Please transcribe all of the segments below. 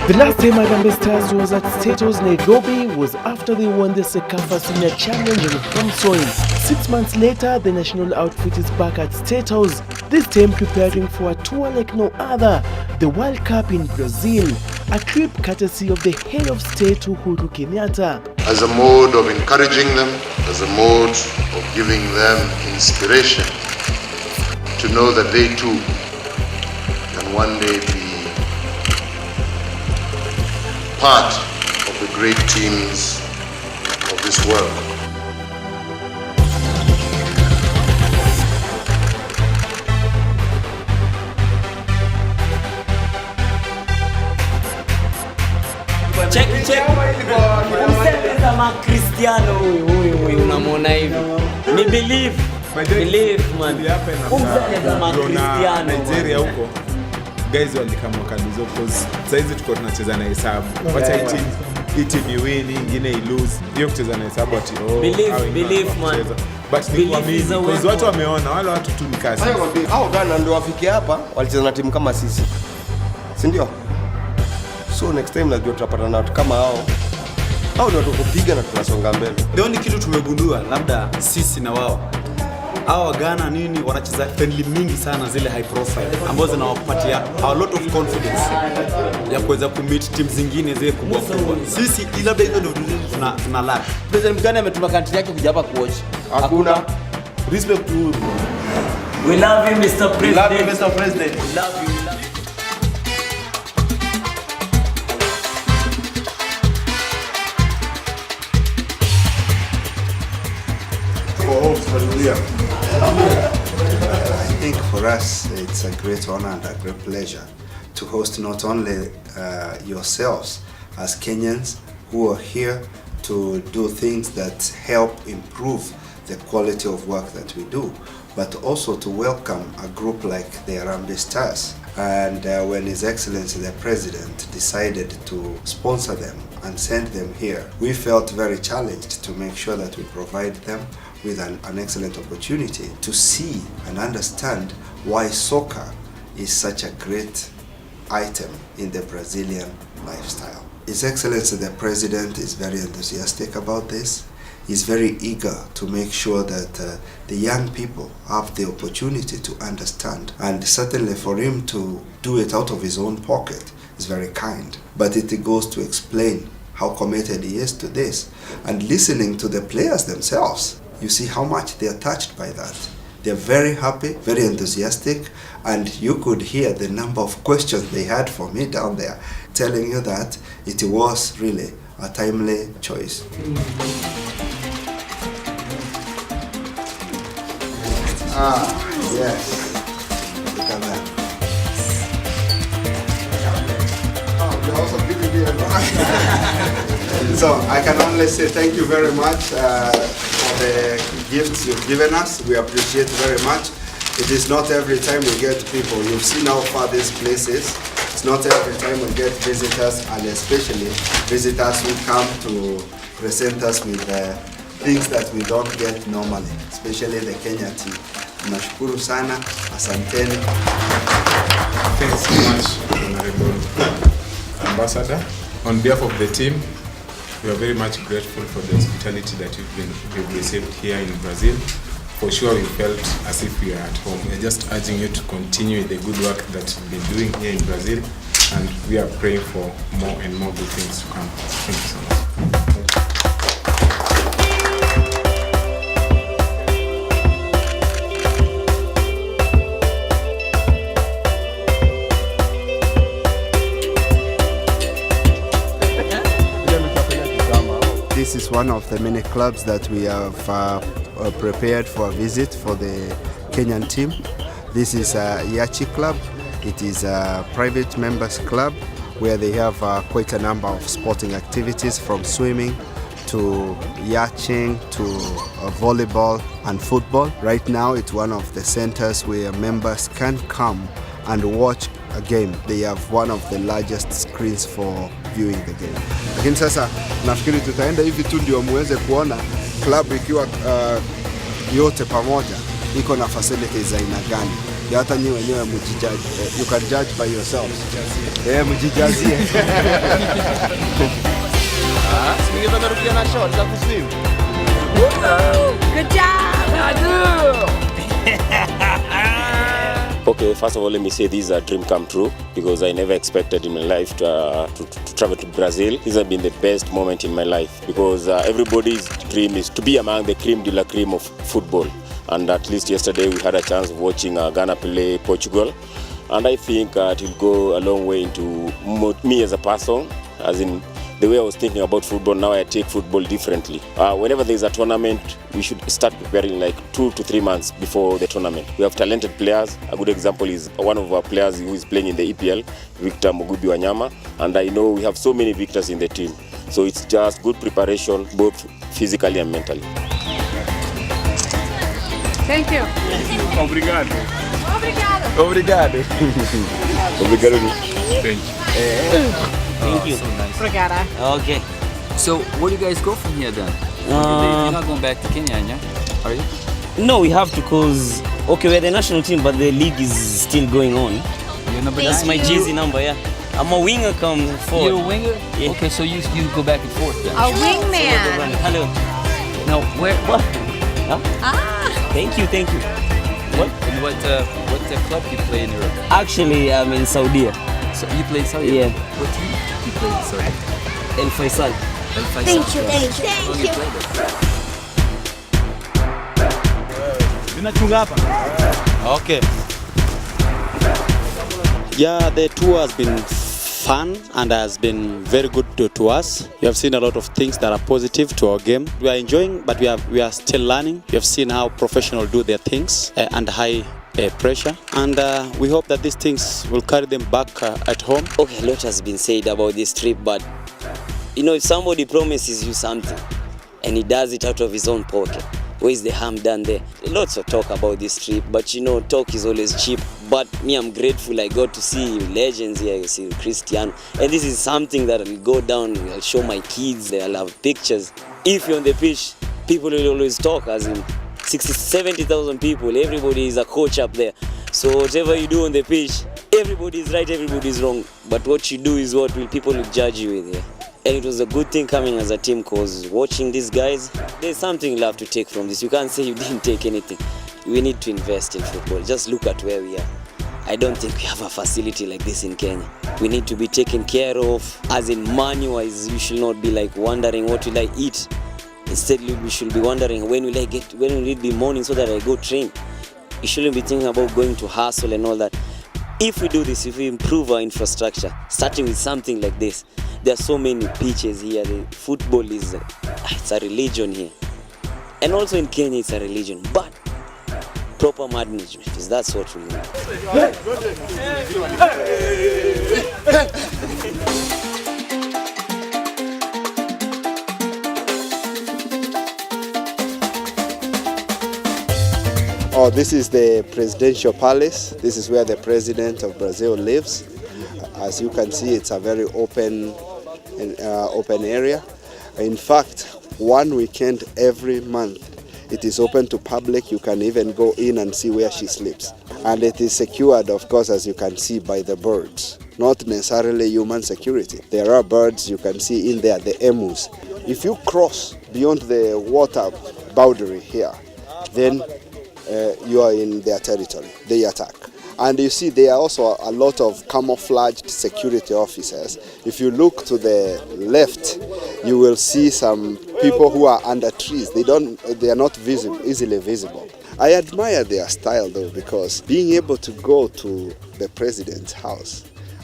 The last time Harambee Stars was at State House Nairobi was after they won the Sekafa Senior Challenge on home soil. 6 months later, the national outfit is back at State House, this time preparing for a tour like no other, the World Cup in Brazil, a trip courtesy of the head of state Uhuru Kenyatta. As a mode of encouraging them, as a mode of giving them inspiration to know that they too can one day be part of the great teams of this world. Check. Useme kama Cristiano huyu unamwona hivi. Ni believe man. Useme kama Cristiano. Nigeria huko. Guys walikamwa kaduzo because saizi tuko tunacheza na hesabu. Wacha hii team win, ingine lose. Hiyo kucheza na hesabu ati believe man. But ni kwa mimi because watu wameona wale watu tu ni kasi. Hao Ghana ndio wafike hapa walicheza na timu kama sisi. Si ndio? So next time najua tutapata na watu kama hao. Hao ndio tukupiga na tunasonga mbele. Ndio ni kitu tumegundua labda sisi na wao. Hao Ghana nini wanacheza friendly mingi sana zile high profile ambazo zinawapatia a lot of confidence ya kuweza kumeet teams zingine zile kubwa. Sisi labda hizo ndio tuna lack. President Mgani ametuma country yake kuja hapa kuwatch. Hakuna respect to We love you Mr. President. We love you Mr. President. We love you. I think for us it's a great honor and a great pleasure to host not only yourselves as Kenyans who are here to do things that help improve the quality of work that we do, but also to welcome a group like the Harambee Stars. And when His Excellency the President decided to sponsor them and send them here, we felt very challenged to make sure that we provide them with an excellent opportunity to see and understand why soccer is such a great item in the Brazilian lifestyle. His Excellency the President is very enthusiastic about this. He's very eager to make sure that the young people have the opportunity to understand, and certainly for him to do it out of his own pocket is very kind. But it goes to explain how committed he is to this, and listening to the players themselves, you see how much they are touched by that. They're very happy, very enthusiastic, and you could hear the number of questions they had for me down there, telling you that it was really a timely choice. Yes. Look at that. Oh, you're also giving me a So I can only say thank you very much for the gifts you've given us. We appreciate very much. It is not every time we get people. You've seen how far this place is. It's not every time we get visitors, and especially visitors who come to present us with things that we don't get normally, especially the Kenya team. Nashukuru sana, asanteni. Thanks so much, Honorable Ambassador. On behalf of the team, we are very much grateful for the hospitality that we've received here in Brazil. For sure, we felt as if we are at home. We are just urging you to continue the good work that you've been doing here in Brazil, and we are praying for more and more good things to come. Thank you so much. This is one of the many clubs that we have prepared for a visit for the Kenyan team. This is a Yachi club. It is a private members club where they have quite a number of sporting activities, from swimming to yachting to volleyball and football. Right now it's one of the centers where members can come and watch a game. They have one of the largest screens for viewing the game. Lakini sasa nafikiri tutaenda hivi tu ndio muweze kuona club ikiwa yote pamoja iko na facilities za aina gani. Ya hata nyinyi wenyewe mjijudge. You can judge by yourselves. Mjijazie. Singeweza narudia na shot za kuswim. Good job! Okay, first of all, let me say this is a dream come true because I never expected in my life to travel to Brazil. This has been the best moment in my life because everybody's dream is to be among the cream de la cream of football. And at least yesterday we had a chance of watching Ghana play Portugal. And I think it will go a long way into me as a person, as in the way I was thinking about football. Now I take football differently. Whenever there is a tournament, we should start preparing like 2 to 3 months before the tournament. We have talented players. A good example is one of our players who is playing in the EPL, Victor Mugubi Wanyama. And I know we have so many victors in the team. So it's just good preparation, both physically and mentally. Thank you. Obrigado. Obrigado. Obrigado. Obrigado. Thank you. Thank you. So nice. Obrigada. Okay. So where do you guys go from here then? You're not going back to Kenya, yeah? Are you? No, we have to cause... Okay, we're the national team, but the league is still going on. You're number That's 9? my jersey number, yeah. I'm a winger come forward. You're a winger? Yeah. Okay, so you go back and forth then. A wingman. Hello. Now, where? What? Huh? Ah. Thank you. What? And what club do you play in Europe? Actually, I'm in Saudi. So you play in Saudi? Yeah. What team do you play in Saudi? El Faisal. El Faisal. Thank you. Okay. Yeah, the tour has been fun and has been very good to us. We have seen a lot of things that are positive to our game. We are enjoying, but we are still learning. We have seen how professionals do their things under high pressure, and we hope that these things will carry them back at home. Okay, a lot has been said about this trip, but you know, if somebody promises you something and he does it out of his own pocket, where is the harm done there? Lots of talk about this trip, but you know, talk is always cheap. But me, I'm grateful I got to see legends here. I see Cristiano, and this is something that will go down. I'll show my kids, they'll have pictures. If you're on the pitch, people will always talk, as in 70,000 people, everybody is a coach up there. So whatever you do on the pitch, everybody is right, everybody is wrong. But what you do is what people will judge you with. Yeah? And it was a good thing coming as a team, because watching these guys, there's something you'll have to take from this. You can't say you didn't take anything. We need to invest in football. Just look at where we are. I don't think we have a facility like this in Kenya. We need to be taken care of, as in money-wise. You should not be like wondering what will I eat. Instead, we should be wondering when will it be morning so that I go train. You shouldn't be thinking about going to hustle and all that. If we do this, if we improve our infrastructure, starting with something like this, there are so many pitches here. The football is it's a religion here. And also in Kenya, it's a religion. But proper management, that's what we need. Oh, this is the presidential palace. This is where the president of Brazil lives. As you can see, it's a very open area. In fact, one weekend every month, it is open to public. You can even go in and see where she sleeps. And it is secured, of course, as you can see, by the birds. Not necessarily human security. There are birds you can see in there, the emus. If you cross beyond the water boundary here, then you are in their territory. They attack. And you see there are also a lot of camouflaged security officers. If you look to the left, you will see some people who are under trees. They are not easily visible. I admire their style though, because being able to go to the president's house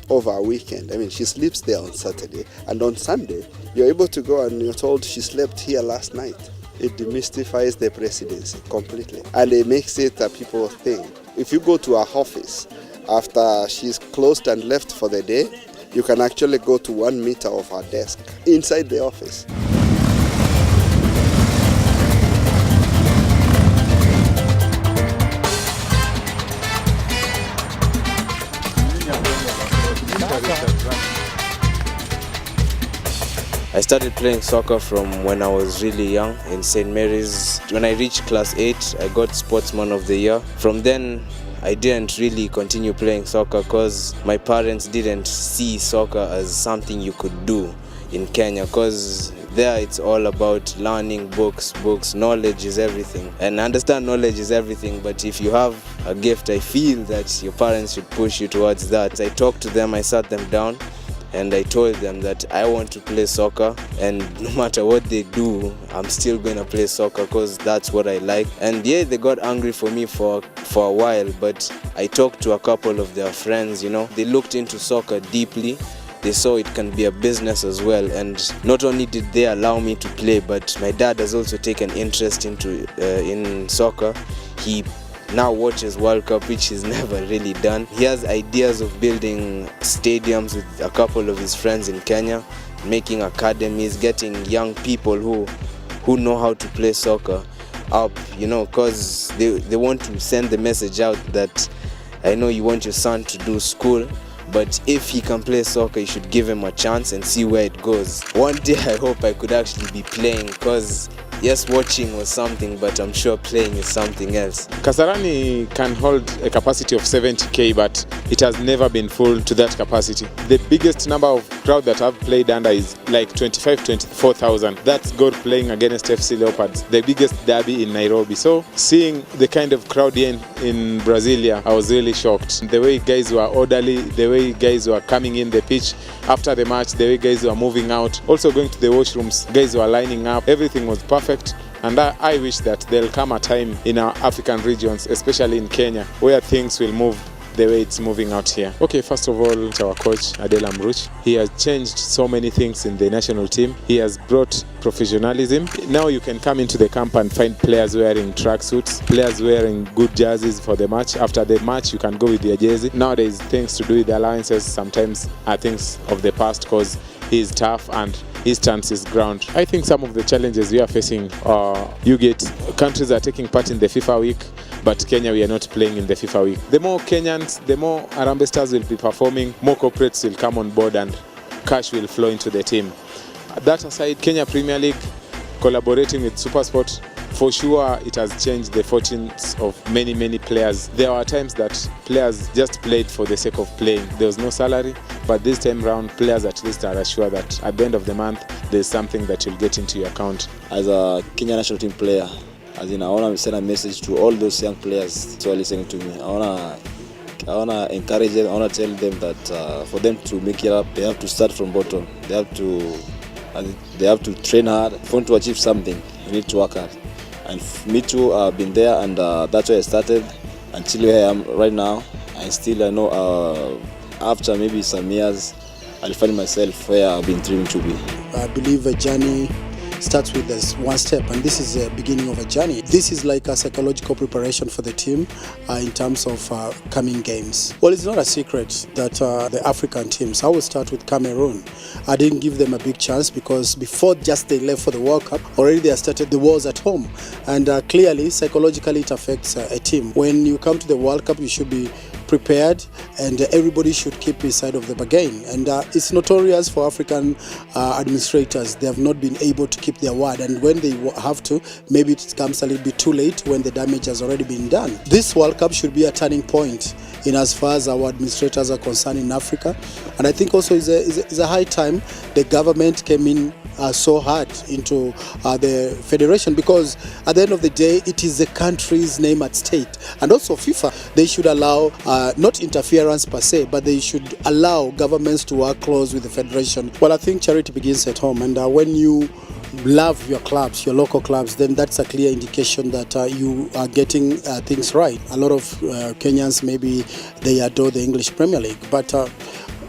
over a weekend, I mean, she sleeps there on Saturday, and on Sunday you're able to go and you're told she slept here last night. It demystifies the presidency completely, and it makes it a people thing. If you go to her office after she's closed and left for the day, you can actually go to 1 meter of her desk inside the office. I started playing soccer from when I was really young in St. Mary's. When I reached class 8, I got Sportsman of the Year. From then, I didn't really continue playing soccer because my parents didn't see soccer as something you could do in Kenya, because there it's all about learning, books, knowledge is everything. And I understand knowledge is everything, but if you have a gift, I feel that your parents should push you towards that. I talked to them, I sat them down, and I told them that I want to play soccer, and no matter what they do, I'm still going to play soccer because that's what I like. And yeah, they got angry for me for a while, but I talked to a couple of their friends, you know. They looked into soccer deeply. They saw it can be a business as well, and not only did they allow me to play, but my dad has also taken interest in soccer. He now watches World Cup, which he's never really done. He has ideas of building stadiums with a couple of his friends in Kenya, making academies, getting young people who know how to play soccer up, you know, because they want to send the message out that I know you want your son to do school, but if he can play soccer, you should give him a chance and see where it goes. One day I hope I could actually be playing, because yes, watching was something, but I'm sure playing is something else. Kasarani can hold a capacity of 70k, but it has never been full to that capacity. The biggest number of crowd that I've played under is like 24,000. That's good playing against FC Leopards, the biggest derby in Nairobi. So seeing the kind of crowd here in Brasilia, I was really shocked. The way guys were orderly, the way guys were coming in the pitch after the match, the way guys were moving out, also going to the washrooms, guys were lining up, everything was perfect. And I wish that there'll come a time in our African regions, especially in Kenya, where things will move the way it's moving out here. Okay, first of all, our coach, Adel Amruch, he has changed so many things in the national team. He has brought professionalism. Now you can come into the camp and find players wearing tracksuits, players wearing good jerseys for the match. After the match, you can go with your jersey. Nowadays, things to do with the alliances sometimes are things of the past, because he is tough and he stands his ground. I think some of the challenges we are facing are, you get countries are taking part in the FIFA week, but Kenya, we are not playing in the FIFA week. The more Kenyans, the more Harambee Stars will be performing, more corporates will come on board and cash will flow into the team. That aside, Kenya Premier League collaborating with SuperSport, for sure it has changed the fortunes of many players. There were times that players just played for the sake of playing. There was no salary, but this time round, players at least are assured that at the end of the month, there's something that you'll get into your account. As a Kenya national team player, I want to send a message to all those young players who are listening to me. I want to encourage them. I want to tell them that for them to make it up, they have to start from bottom. They have to train hard. If you want to achieve something, you need to work hard. And me too, I've been there, and that's where I started until where I am right now. And still, I know after maybe some years, I'll find myself where I've been dreaming to be. I believe a journey starts with this one step, and this is the beginning of a journey. This is like a psychological preparation for the team in terms of coming games. Well, it's not a secret that the African teams, I will start with Cameroon. I didn't give them a big chance because before just they left for the World Cup, already they started the wars at home. And clearly, psychologically, it affects a team. When you come to the World Cup, you should be prepared, and everybody should keep his side of the bargain. And it's notorious for African administrators. They have not been able to keep their word, and when they have to, maybe it comes a little bit too late when the damage has already been done. This World Cup should be a turning point in as far as our administrators are concerned in Africa, and I think also is a high time the government came in so hard into the federation, because at the end of the day it is the country's name at stake. And also FIFA, they should allow not interference per se, but they should allow governments to work close with the federation. Well, I think charity begins at home, and when you love your clubs, your local clubs, then that's a clear indication that you are getting things right. A lot of Kenyans, maybe they adore the English Premier League, but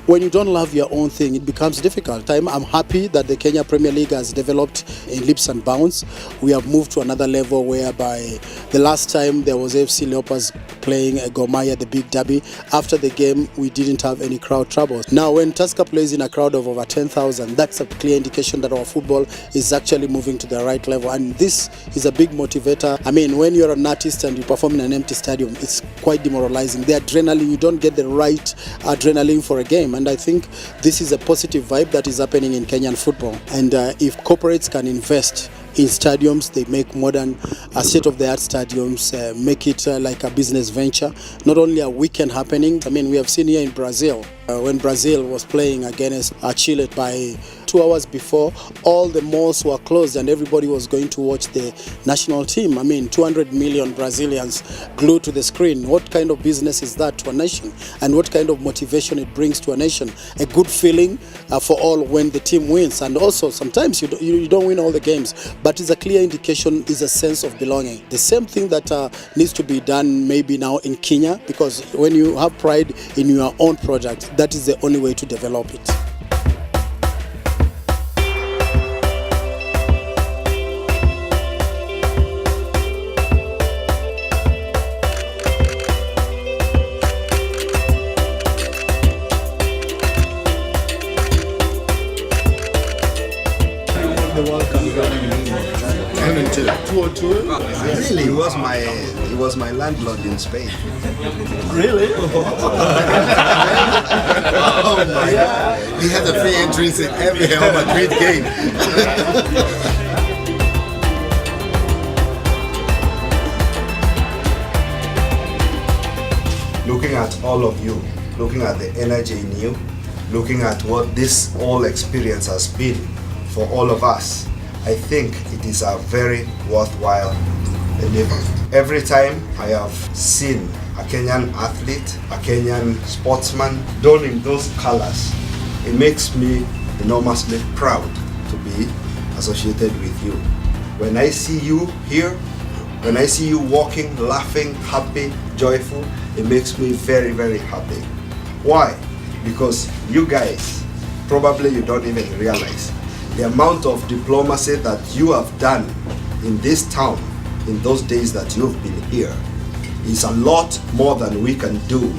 when you don't love your own thing, it becomes difficult. I'm happy that the Kenya Premier League has developed in leaps and bounds. We have moved to another level whereby the last time there was FC Leopards playing Gor Mahia, the big derby. After the game, we didn't have any crowd troubles. Now, when Tusker plays in a crowd of over 10,000, that's a clear indication that our football is actually moving to the right level. And this is a big motivator. I mean, when you're an artist and you perform in an empty stadium, it's quite demoralizing. The adrenaline, you don't get the right adrenaline for a game. And I think this is a positive vibe that is happening in Kenyan football. And if corporates can invest in stadiums. They make modern, state-of-the-art stadiums, make it like a business venture, not only a weekend happening. I mean, we have seen here in Brazil, when Brazil was playing against Chile, by 2 hours before, all the malls were closed and everybody was going to watch the national team. I mean, 200 million Brazilians glued to the screen. What kind of business is that to a nation? And what kind of motivation it brings to a nation? A good feeling for all when the team wins. And also, sometimes you don't win all the games, but it's a clear indication, is a sense of belonging. The same thing that needs to be done maybe now in Kenya, because when you have pride in your own product, that is the only way to develop it. Really, he was my landlord in Spain. Really? Oh my God! He had a free entrance in every Real Madrid game. Looking at all of you, looking at the energy in you, looking at what this whole experience has been for all of us, I think it is a very worthwhile endeavor. Every time I have seen a Kenyan athlete, a Kenyan sportsman donning those colors, it makes me enormously proud to be associated with you. When I see you here, when I see you walking, laughing, happy, joyful, it makes me very, very happy. Why? Because you guys, probably you don't even realize the amount of diplomacy that you have done in this town in those days that you've been here is a lot more than we can do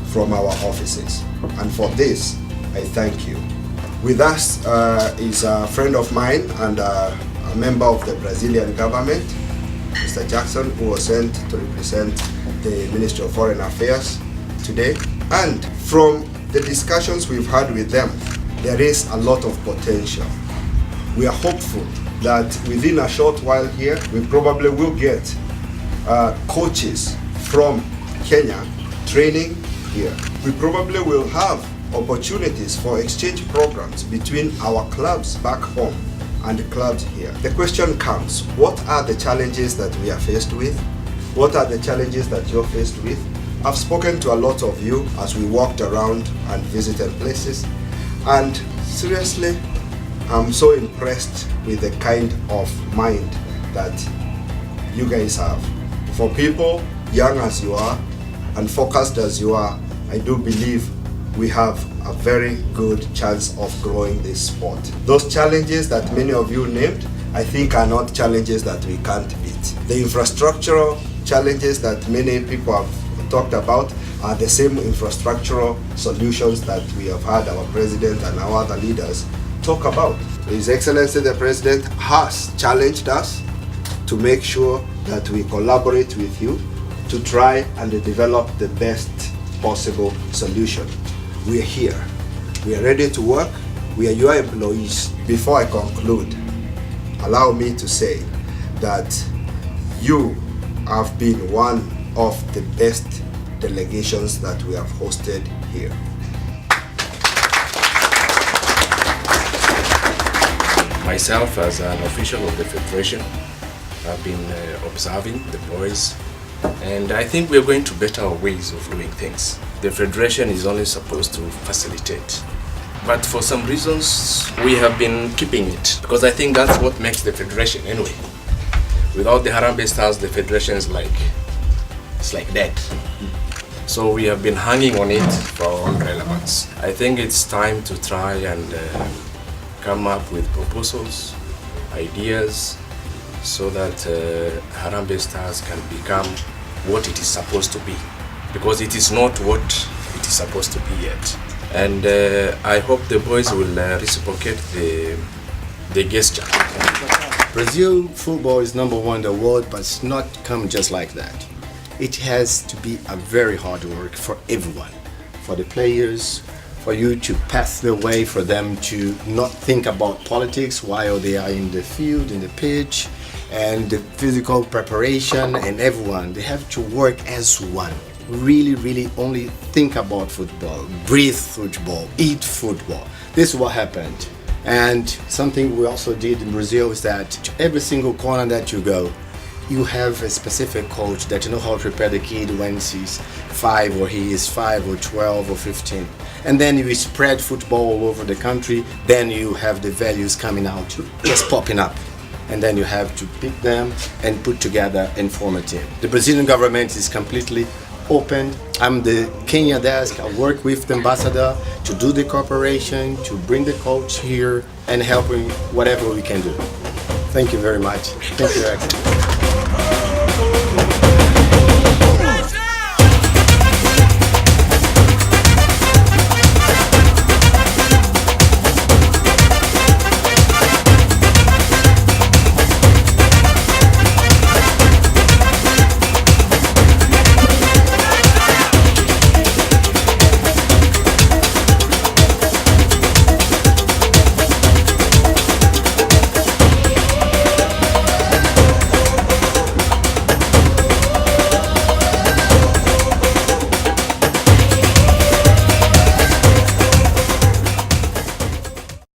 from our offices. And for this, I thank you. With us is a friend of mine and a member of the Brazilian government, Mr. Jackson, who was sent to represent the Ministry of Foreign Affairs today. And from the discussions we've had with them, there is a lot of potential. We are hopeful that within a short while here, we probably will get coaches from Kenya training here. We probably will have opportunities for exchange programs between our clubs back home and the clubs here. The question comes, what are the challenges that we are faced with? What are the challenges that you're faced with? I've spoken to a lot of you as we walked around and visited places, and seriously, I'm so impressed with the kind of mind that you guys have. For people young as you are and focused as you are, I do believe we have a very good chance of growing this sport. Those challenges that many of you named, I think are not challenges that we can't beat. The infrastructural challenges that many people have talked about are the same infrastructural solutions that we have had our president and our other leaders talk about. His Excellency the President has challenged us to make sure that we collaborate with you to try and develop the best possible solution. We are here. We are ready to work. We are your employees. Before I conclude, allow me to say that you have been one of the best delegations that we have hosted here. Myself, as an official of the Federation, I've been observing the boys, and I think we're going to better ways of doing things. The Federation is only supposed to facilitate, but for some reasons we have been keeping it, because I think that's what makes the Federation anyway. Without the Harambee Stars, the Federation is like dead. So we have been hanging on it for our own relevance. I think it's time to try and come up with proposals, ideas, so that Harambee Stars can become what it is supposed to be, because it is not what it is supposed to be yet. And I hope the boys will reciprocate the gesture. Brazil football is #1 in the world, but it's not come just like that. It has to be a very hard work for everyone, for the players, for you to pass the way for them to not think about politics while they are in the field, in the pitch, and the physical preparation, and everyone. They have to work as one. Really, really only think about football, breathe football, eat football. This is what happened. And something we also did in Brazil is that every single corner that you go, you have a specific coach that you know how to prepare the kid when he's 5 or he is 5 or 12 or 15. And then you spread football all over the country, then you have the values coming out, just popping up. And then you have to pick them and put together and form a team. The Brazilian government is completely open. I'm the Kenya desk. I work with the ambassador to do the cooperation, to bring the coach here and help him whatever we can do. Thank you very much. Thank you, Excellency.